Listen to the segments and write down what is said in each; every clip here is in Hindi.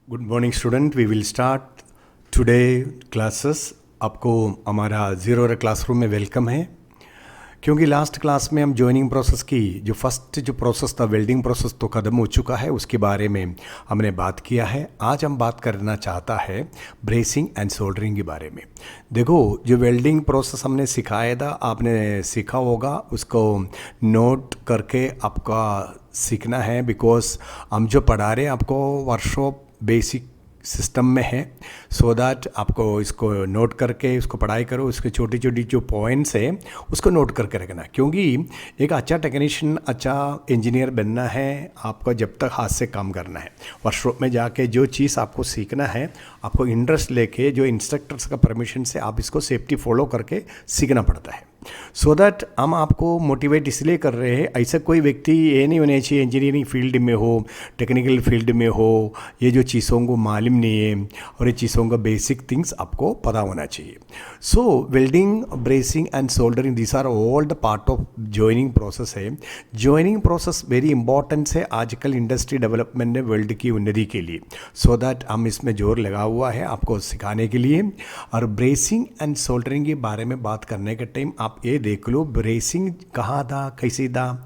Good morning student, we will start today classes. आपको हमारा ज़ीरो ईयर क्लासरूम में वेलकम है। क्योंकि लास्ट क्लास में हम जॉइनिंग प्रोसेस की जो फर्स्ट प्रोसेस था वेल्डिंग प्रोसेस तो ख़त्म हो चुका है, उसके बारे में हमने बात किया है। आज हम बात करना चाहता है ब्रेसिंग एंड सोल्डरिंग के बारे में। देखो, जो वेल्डिंग प्रोसेस हमने सिखाया था, आपने सीखा होगा, उसको नोट करके आपका सीखना है। बिकॉज हम जो पढ़ा रहे हैं आपको वर्कशॉप बेसिक सिस्टम में है, सो दैट आपको इसको नोट करके उसको पढ़ाई करो। उसके छोटी छोटी जो पॉइंट्स है उसको नोट करके रखना, क्योंकि एक अच्छा टेक्नीशियन, अच्छा इंजीनियर बनना है आपको जब तक हाथ से काम करना है। वर्कशॉप में जाके जो चीज़ आपको सीखना है, आपको इंटरेस्ट लेके जो इंस्ट्रक्टर्स का परमिशन से आप इसको सेफ्टी फॉलो करके सीखना पड़ता है। सो दैट हम आपको मोटिवेट इसलिए कर रहे हैं, ऐसा कोई व्यक्ति ये नहीं होना चाहिए इंजीनियरिंग फील्ड में हो, टेक्निकल फील्ड में हो, ये जो चीज़ों को मालूम नहीं है और ये चीज़ों का बेसिक थिंग्स आपको पता होना चाहिए। So welding, brazing and soldering, this are all the part of joining process है। जॉइनिंग प्रोसेस वेरी इंपॉर्टेंट है आजकल इंडस्ट्री डेवलपमेंट ने वर्ल्ड की उन्नति के लिए। सो दैट हम इसमें जोर लगा हुआ है आपको सिखाने के लिए। और ब्रेसिंग एंड सोल्डरिंग के बारे में बात करने के टाइम आप ये देख लो, ब्रेसिंग कहाँ था, कैसे था,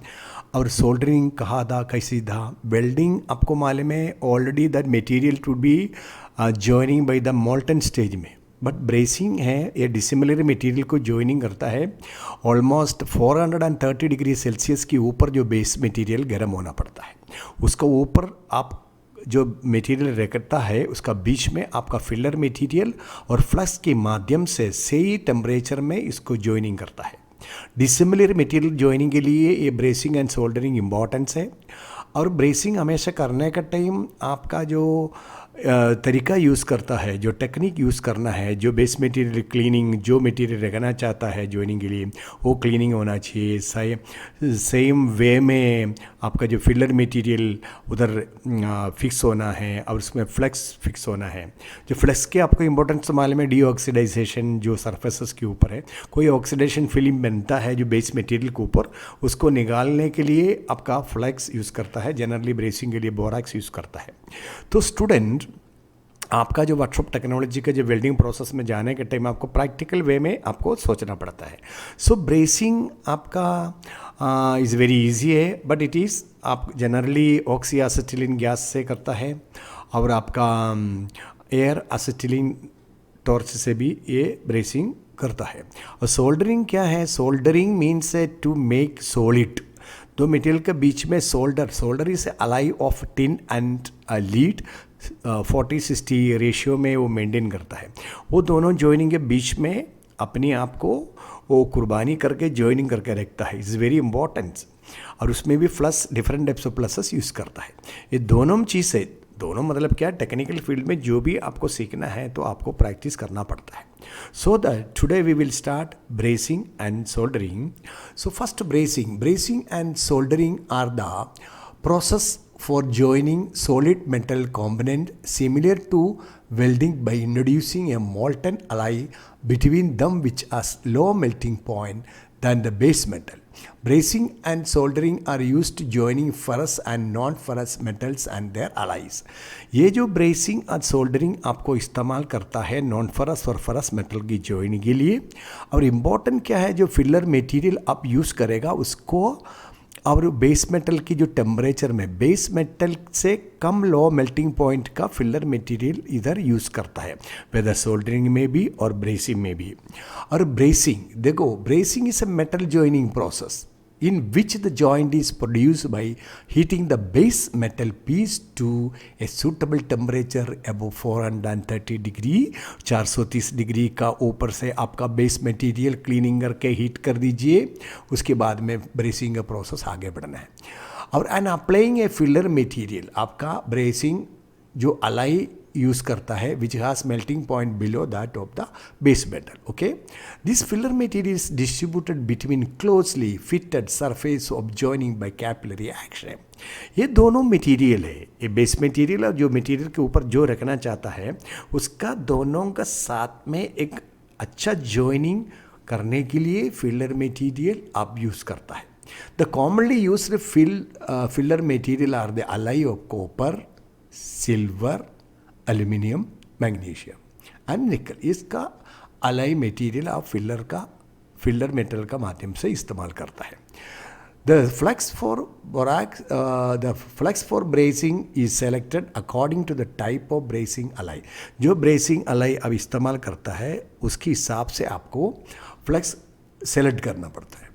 और सोल्डरिंग कहाँ था, कैसे था। वेल्डिंग आपको मालूम है already that material to be joining by the molten stage में। बट ब्रेसिंग है ये डिसिमिलर मटेरियल को जॉइनिंग करता है ऑलमोस्ट 430 डिग्री सेल्सियस के ऊपर। जो बेस मटेरियल गर्म होना पड़ता है, उसको ऊपर आप जो मटेरियल रखता है उसका बीच में आपका फिलर मटेरियल और फ्लक्स के माध्यम से सही टेम्परेचर में इसको जॉइनिंग करता है। डिसिमिलर मटेरियल जॉइनिंग के लिए ये ब्रेसिंग एंड सोल्डरिंग इम्पॉर्टेंस है। और ब्रेसिंग हमेशा करने का टाइम आपका जो तरीका यूज़ करता है, जो टेक्निक यूज़ करना है, जो बेस मटेरियल क्लीनिंग, जो मटेरियल रखना चाहता है जॉइनिंग के लिए वो क्लीनिंग होना चाहिए। सेम वे में आपका जो फिलर मटेरियल उधर फिक्स होना है और उसमें फ्लेक्स फिक्स होना है। जो फ्लेक्स के आपको इंपॉर्टेंस तो मालूम है, डीऑक्सीडाइजेशन जो सरफेसेस के ऊपर है, कोई ऑक्सीडेशन फिल्म बनता है जो बेस मटेरियल के ऊपर, उसको निकालने के लिए आपका फ्लेक्स यूज़ करता है। जनरली ब्रेसिंग के लिए बोराक्स यूज़ करता है। तो स्टूडेंट, आपका जो वर्कशॉप टेक्नोलॉजी का जो वेल्डिंग प्रोसेस में जाने के टाइम आपको प्रैक्टिकल वे में आपको सोचना पड़ता है। सो ब्रेसिंग आपका इज़ वेरी इजी है, बट इट इज़ आप जनरली ऑक्सी एसिटिलीन गैस से करता है, और आपका एयर एसिटिलीन टॉर्च से भी ये ब्रेसिंग करता है। और सोल्डरिंग क्या है? Soldering means to make solid. दो मटेरियल के बीच में solder is alloy of tin and lead 40-60 ratio में वो मेंटेन करता है। वो दोनों जॉइनिंग के बीच में अपने आप को वो कुर्बानी करके जॉइनिंग करके रखता है। Is very important. और उसमें भी plus different types of pluses use करता है। ये दोनों चीज़ें, दोनों मतलब क्या, टेक्निकल फील्ड में जो भी आपको सीखना है तो आपको प्रैक्टिस करना पड़ता है। So that today we will start brazing and soldering. So first brazing and soldering are the process for joining solid metal component similar to welding by introducing a molten alloy between them which has low melting point than the base metal. Bracing and soldering are used to joining ferrous and non-ferrous metals and their alloys. ये जो ब्रेसिंग और सोल्डरिंग आपको इस्तेमाल करता है नॉन फरस और फरस मेटल की जॉइनिंग के लिए। और इम्पॉर्टेंट क्या है, जो फिलर मटेरियल आप यूज़ करेगा उसको और बेस मेटल की जो टेम्परेचर में बेस मेटल से कम लो मेल्टिंग पॉइंट का फिलर मटेरियल इधर यूज़ करता है, वेदर सोल्डरिंग में भी और ब्रेसिंग में भी। और ब्रेसिंग, देखो, bracing is a metal joining process in which the joint is produced by heating the base metal piece to a suitable temperature above 430 degree. 430 degree का ऊपर से आपका बेस मटेरियल क्लीनिंग करके हीट कर दीजिए। उसके बाद में ब्रेसिंग का प्रोसेस आगे बढ़ना है। और and applying a filler material, आपका ब्रेसिंग जो अलाई यूज़ करता है which has melting point below that of the base metal. Okay, this filler material is distributed between closely fitted surface of joining by capillary action. ये दोनों मटेरियल है, ये बेस मटेरियल और जो मटेरियल के ऊपर जो रखना चाहता है उसका दोनों का साथ में एक अच्छा जॉइनिंग करने के लिए फिलर मटेरियल आप यूज़ करता है। The commonly used filler material are the alloy of copper, silver aluminium, magnesium and nickel. इसका अलाई मटेरियल आप फिलर मेटल का माध्यम से इस्तेमाल करता है। The flex for borax, the flex for bracing is selected according to the type of bracing alloy. जो bracing alloy अब इस्तेमाल करता है उसके हिसाब से आपको flex select करना पड़ता है।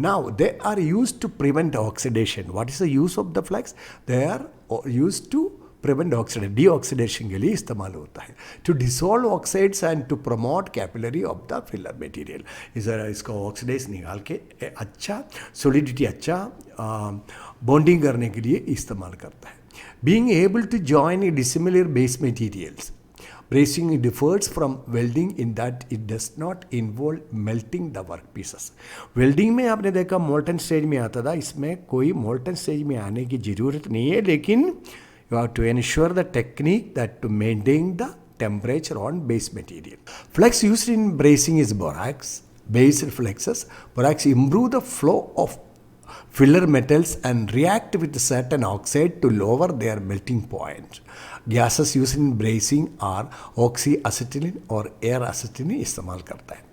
Now they are used to prevent oxidation. What is the use of the flex? They are used to prevent oxidation, deoxidation के लिए इस्तेमाल होता है, to dissolve oxides and to promote capillary of the filler material. इसका ऑक्सीडाइज निकाल के अच्छा solidity, अच्छा बॉन्डिंग करने के लिए इस्तेमाल करता है। Being able to join dissimilar base materials, bracing differs from welding in that it does not involve melting the workpieces. Welding में आपने देखा मोल्टन स्टेज में आता था, इसमें कोई मोल्टन स्टेज में आने की ज़रूरत नहीं है, लेकिन you have to ensure the technique that to maintain the temperature on base material. Flex used in bracing is borax based flexes. Borax improve the flow of filler metals and react with certain oxide to lower their melting point. Gases used in bracing are oxyacetylene और air acetylene इस्तेमाल करता है।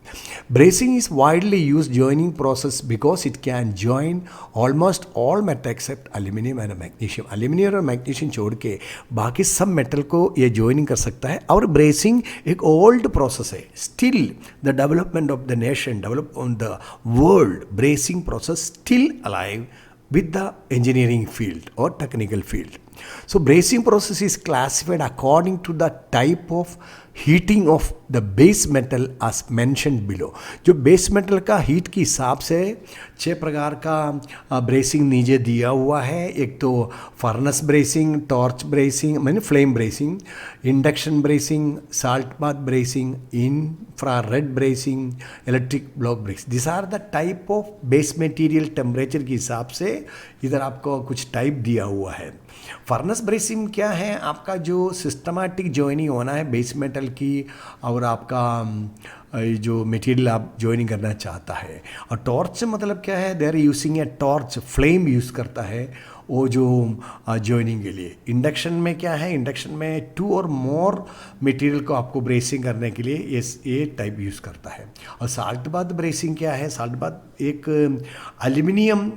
Bracing is widely used joining process because it can join almost all metal except aluminum and magnesium. Aluminum और magnesium छोड़ के बाकी सब मेटल को ये joining कर सकता है। और bracing एक old process है। Still the development of the nation, develop on the world, bracing process still alive with the engineering field or technical field. So bracing process is classified according to the type of heating of the base metal as mentioned below. जो बेस मेटल का हीट के हिसाब से 6 प्रकार का ब्रेसिंग नीचे दिया हुआ है। एक तो फर्नेस ब्रेसिंग, टॉर्च ब्रेसिंग मैंने flame brazing, induction brazing, salt bath brazing, infrared brazing, electric block brazing. This are the type of base material temperature के हिसाब से इधर आपको कुछ टाइप दिया हुआ है। फर्नेस ब्रेसिंग क्या है? आपका जो सिस्टमैटिक जॉइनिंग होना है बेस मेटल की और आपका जो मटेरियल आप जॉइनिंग करना चाहता है। और टॉर्च मतलब क्या है? They are using a torch, flame use करता है वो जो जॉइनिंग के लिए। इंडक्शन में क्या है? इंडक्शन में 2 और मोर मटेरियल को आपको ब्रेसिंग करने के लिए ये टाइप यूज़ करता है। और साल्ट बाथ ब्रेसिंग क्या है? साल्ट बाथ एक एल्यूमिनियम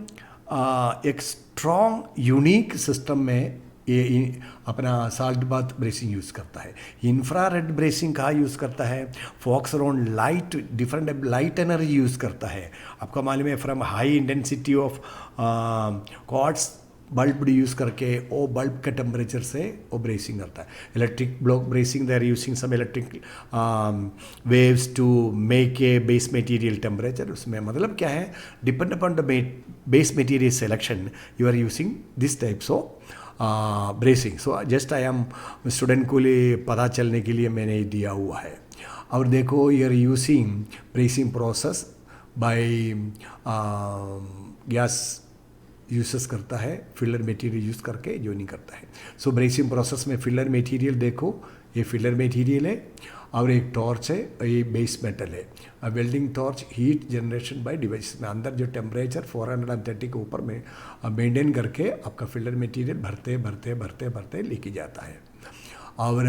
एक स्ट्रॉन्ग यूनिक सिस्टम में ये अपना साल्ट बाथ ब्रेसिंग यूज़ करता है। इंफ्रारेड ब्रेसिंग कहाँ यूज़ करता है? Focus around light, different light energy use करता है। आपका मालूम है from high intensity of quartz bulb use करके वो बल्ब के टेम्परेचर से वो ब्रेसिंग करता है। Electric block brazing, they are using some electric waves to make a base material temperature. उसमें मतलब क्या है? Depend upon the base material selection you are using this types of brazing. So just I am student को लिए पता चलने के लिए मैंने दिया हुआ है। और देखो you are using brazing process by gas uses करता है, फिलर मटेरियल यूज़ करके जॉइनिंग करता है। सो ब्रेसिंग प्रोसेस में फिलर मटेरियल देखो, ये फिलर मटेरियल है और एक टॉर्च है, ये बेस मेटल है। Welding torch heat generation by device में अंदर जो टेम्परेचर 430 के ऊपर में मेंटेन करके आपका फिलर मटेरियल भरते भरते भरते भरते लेके जाता है। और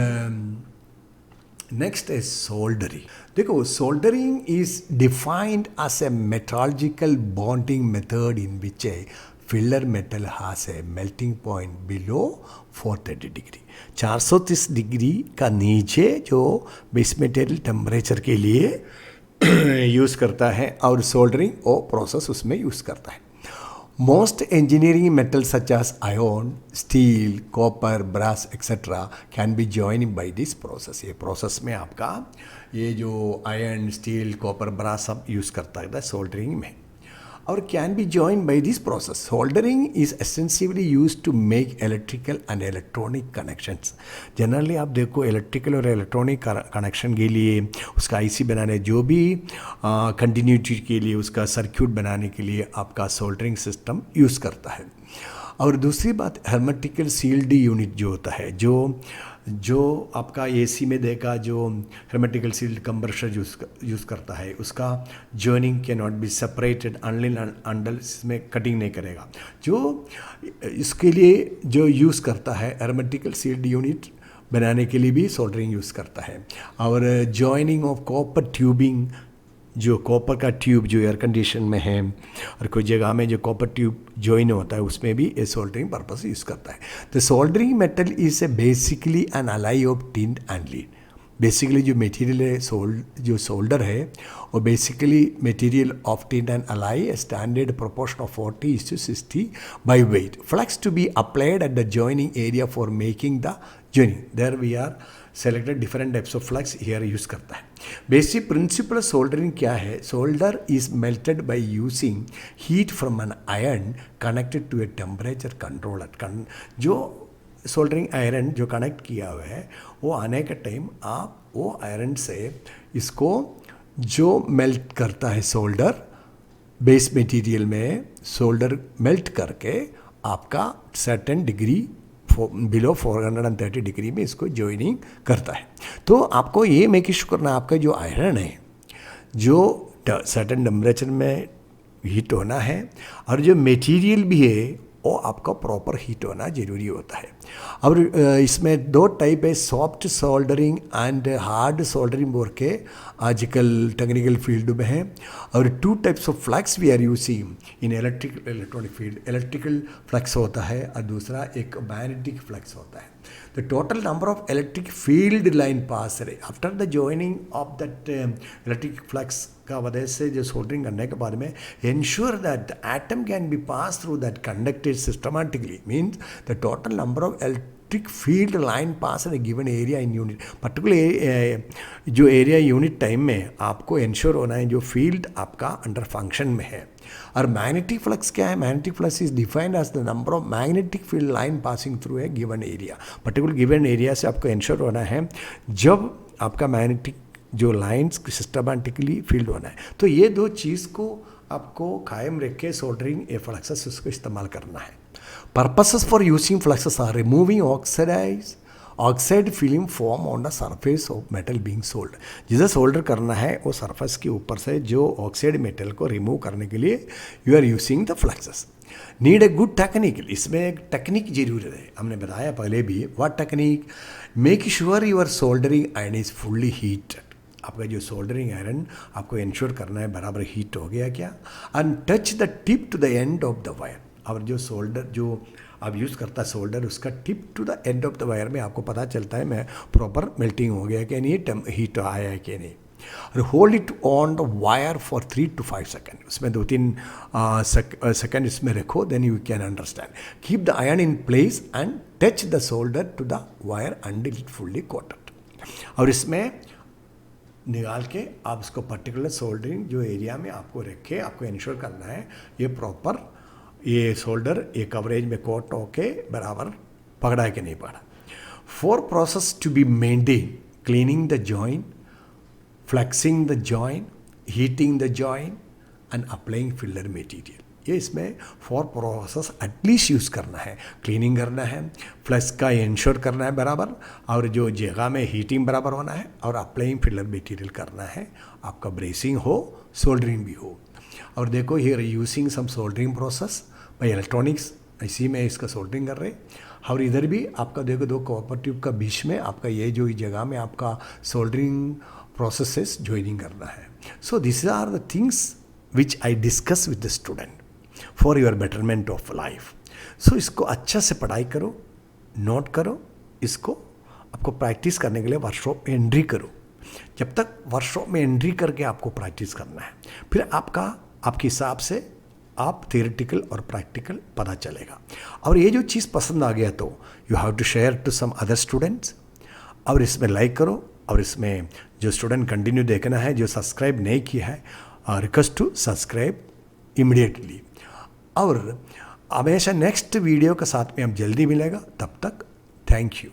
नेक्स्ट है सोल्डरिंग। देखो soldering is defined as a metallurgical bonding method in which a filler metal has a melting point below 430 degree. 430 degree का नीचे जो बेस मटेरियल टेम्परेचर के लिए यूज़ करता है और सोल्डरिंग वो प्रोसेस उसमें यूज़ करता है। Most engineering metals such as iron, steel, copper, brass, etc. can be joined by this process. ये प्रोसेस में आपका ये जो आयरन, स्टील, कॉपर, ब्रास सब यूज़ करता है सोल्डरिंग में और can be join by this process. Soldering is essentially use to make electrical and electronic connections. Generally आप देखो इलेक्ट्रिकल और इलेक्ट्रॉनिक कनेक्शन के लिए उसका आईसी बनाने, जो भी कंटिन्यूटी के लिए उसका सर्क्यूट बनाने के लिए आपका सोल्डरिंग सिस्टम यूज़ करता है। और दूसरी बात हेर्मेटिकल सील्ड यूनिट जो होता है, जो आपका एसी में देखा जो हेर्मेटिकल सील्ड कंप्रेसर यूज़ करता है, उसका joining can not be separated until इसमें कटिंग नहीं करेगा। जो इसके लिए जो यूज़ करता है हेर्मेटिकल सील्ड यूनिट बनाने के लिए भी सोल्डरिंग यूज़ करता है। और जॉइनिंग ऑफ कॉपर ट्यूबिंग, जो कॉपर का ट्यूब जो एयर कंडीशन में है और कोई जगह में जो कॉपर ट्यूब जॉइन होता है उसमें भी ये सोल्डरिंग पर्पस यूज़ करता है। तो soldering metal is a basically an alloy of tin and lead. Basically जो मटेरियल है जो सोल्डर है वो basically material of tin and alloy, standard proportion of 40:60 by weight, flux to be applied at the joining area for making the joining. There we are selected different types of flux here use करता है। बेसिक प्रिंसिपल सोल्डरिंग क्या है? Solder is melted by using heat from an iron connected to a temperature controller. जो सोल्डरिंग आयरन जो कनेक्ट किया हुआ है वो आने के टाइम आप वो आयरन से इसको जो मेल्ट करता है सोल्डर बेस मटेरियल में, सोल्डर मेल्ट करके आपका सर्टेन डिग्री बिलो 430 डिग्री में इसको जॉइनिंग करता है। तो आपको ये मेक श्योर करना आपका जो आयरन है जो सर्टेन टेम्परेचर में हीट होना है और जो मटेरियल भी है वो आपका प्रॉपर हीट होना जरूरी होता है। और इसमें दो टाइप है, soft soldering and hard soldering बोल के आजकल टेक्निकल फील्ड में है। और two types of flux we are using in electronic field. Electrical flux होता है और दूसरा एक मैग्नेटिक फ्लक्स होता है। The total number of electric field line pass after the joining of that electric flux का वजह से जो सोल्डरिंग करने के बाद में ensure that the atom can be passed through that conducted systematically, means the total number of electric field line pass in a given area in unit, particularly जो एरिया यूनिट टाइम में आपको इंश्योर होना है जो फील्ड आपका अंडर फंक्शन में है। और मैग्नेटिक फ्लक्स क्या है? Magnetic flux is defined as the number of magnetic field line passing through a given area. Particular given area से आपको इंश्योर होना है जब आपका मैग्नेटिक जो लाइंस सिस्टमैटिकली फील्ड होना है। तो ये दो चीज़ को आपको कायम रख के सोल्डरिंग ए फ्लक्सेस उसको इस्तेमाल करना है। Purposes for using fluxes are removing oxide film form on the surface of metal being sold. जिसे सोल्डर करना है वो सरफेस के ऊपर से जो ऑक्साइड मेटल को रिमूव करने के लिए you are using the fluxes. Need a good technique, इसमें एक टेक्निक जरूर है, हमने बताया पहले भी। What technique? Make sure your soldering iron is fully heated. आपका जो सोल्डरिंग आयरन आपको इंश्योर करना है बराबर हीट हो गया क्या। And touch the tip to the end of the wire. और जो सोल्डर जो आप यूज़ करता है सोल्डर, उसका tip to the end of the wire में आपको पता चलता है मैं प्रॉपर मेल्टिंग हो गया कि नहीं, हीट आया है कि नहीं। और hold it on the wire for 3 to 5 second. उसमें 2-3 सेकेंड इसमें रखो, then you can understand. Keep the iron in place and touch the solder to the wire until it fully coated. और इसमें निकाल के आप इसको पर्टिकुलर सोल्डरिंग जो एरिया में आपको रखे आपको इंश्योर करना है ये प्रॉपर ये सोल्डर ये कवरेज में कोट होके बराबर पकड़ा है कि नहीं पकड़ा। 4 process to be maintain: cleaning the joint, fluxing the joint, heating the joint and applying filler material. ये इसमें 4 प्रोसेस एटलीस्ट यूज़ करना है। क्लीनिंग करना है, फ्लक्स का इंश्योर करना है बराबर, और जो जगह में हीटिंग बराबर होना है, और अप्लाइंग फिलर मटेरियल करना है। आपका ब्रेसिंग हो, सोल्डरिंग भी हो। और देखो here using some soldering process by electronics, इसी में इसका सोल्डरिंग कर रहे। और इधर भी आपका देखो 2 कॉपर ट्यूब का बीच में आपका ये जो जगह में आपका सोल्डरिंग प्रोसेस ज्वाइनिंग करना है। So this are the things which I discuss with the student for your betterment of life. So इसको अच्छा से पढ़ाई करो, नोट करो, इसको आपको प्रैक्टिस करने के लिए वर्कशॉप में एंट्री करो। जब तक वर्कशॉप में एंट्री करके आपको प्रैक्टिस करना है, फिर आपके हिसाब से आप थियोरेटिकल और प्रैक्टिकल पता चलेगा। और ये जो चीज़ पसंद आ गया तो you have to share to some other students, और इसमें लाइक करो। और इसमें जो स्टूडेंट कंटिन्यू देखना है, जो सब्सक्राइब नहीं किया है, रिक्वेस्ट टू सब्सक्राइब इमीडिएटली। और हमेशा नेक्स्ट वीडियो के साथ में हम जल्दी मिलेगा। तब तक थैंक यू।